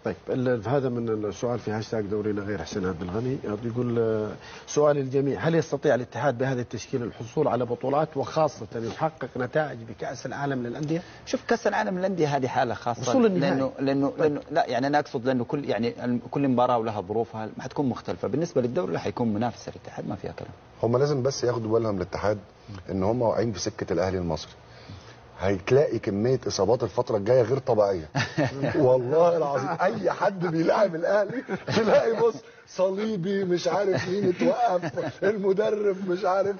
طيب هذا من السؤال في هاشتاج دورينا غير حسين عبد الغني يقول سؤال للجميع: هل يستطيع الاتحاد بهذا التشكيل الحصول على بطولات وخاصة يحقق نتائج بكأس العالم للأندية؟ شوف كأس العالم للأندية هذه حالة خاصة، وصول النهائي. لأنه لا يعني أنا أقصد لأنه كل مباراة ولها ظروفها ما حتكون مختلفة. بالنسبة للدوري لا حيكون منافس الاتحاد، ما فيها كلام. هم لازم بس ياخدوا بالهم الاتحاد ان هم واقعين في سكة الأهلي المصري. هتلاقي كميه اصابات الفتره الجايه غير طبيعيه. والله العظيم اي حد بيلاعب الاهلي تلاقي بص صليبي مش عارف مين اتوقف، المدرب مش عارف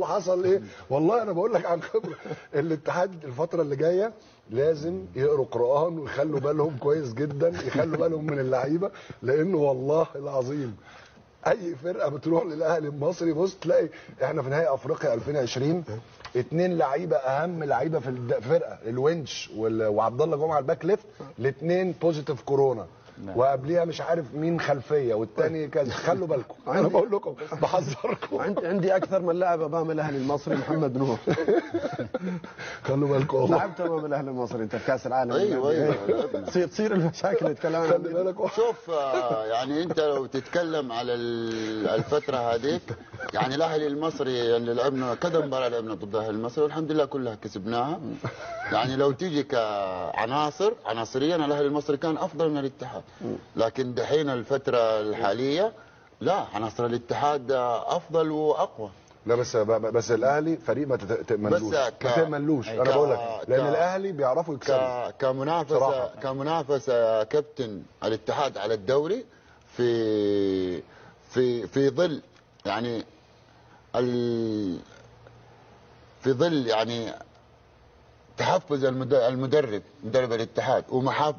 حصل ايه. والله انا بقول لك عن خبره. الاتحاد الفتره اللي جايه لازم يقروا قرآن ويخلوا بالهم كويس جدا، يخلوا بالهم من اللعيبه، لانه والله العظيم اي فرقه بتروح للاهلي المصري بص تلاقي احنا في نهائي افريقيا 2020 2 لعيبه اهم لعيبه في الفرقه، الونش وعبد الله جمعه الباك ليفت، الاثنين بوزيتيف كورونا، وقبليها مش عارف مين خلفيه والثاني كذا. خلوا بالكم، انا بقول لكم بحذركم. عندي اكثر من لاعب امام الاهلي المصري، محمد نور. خلوا بالكم والله. لعبت امام الاهلي المصري انت في كاس العالم. ايوه تصير المشاكل نتكلم خلي بالك. شوف يعني انت لو تتكلم على الفتره هذيك، يعني الاهلي المصري اللي لعبنا كذا مباراه لعبنا ضد الاهلي المصري والحمد لله كلها كسبناها. يعني لو تيجي عناصريا الاهلي المصري كان افضل من الاتحاد، لكن دحين الفتره الحاليه لا، عناصر الاتحاد افضل واقوى. لا بس الاهلي فريق ما تتمنلوش. انا بقول لك لان الاهلي بيعرفوا يكسبوا. كمنافسه كابتن الاتحاد على الدوري في ظل يعني في ظل يعني تحفز مدرب الاتحاد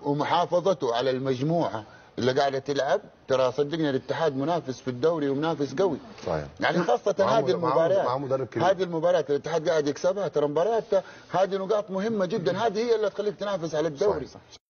ومحافظته على المجموعه اللي قاعده تلعب. ترى صدقني الاتحاد منافس في الدوري ومنافس قوي. صحيح. يعني خاصه هذه المباريات، هذه المباريات الاتحاد قاعد يكسبها، ترى مباريات هذه نقاط مهمه جدا، هذه هي اللي تخليك تنافس على الدوري. صحيح.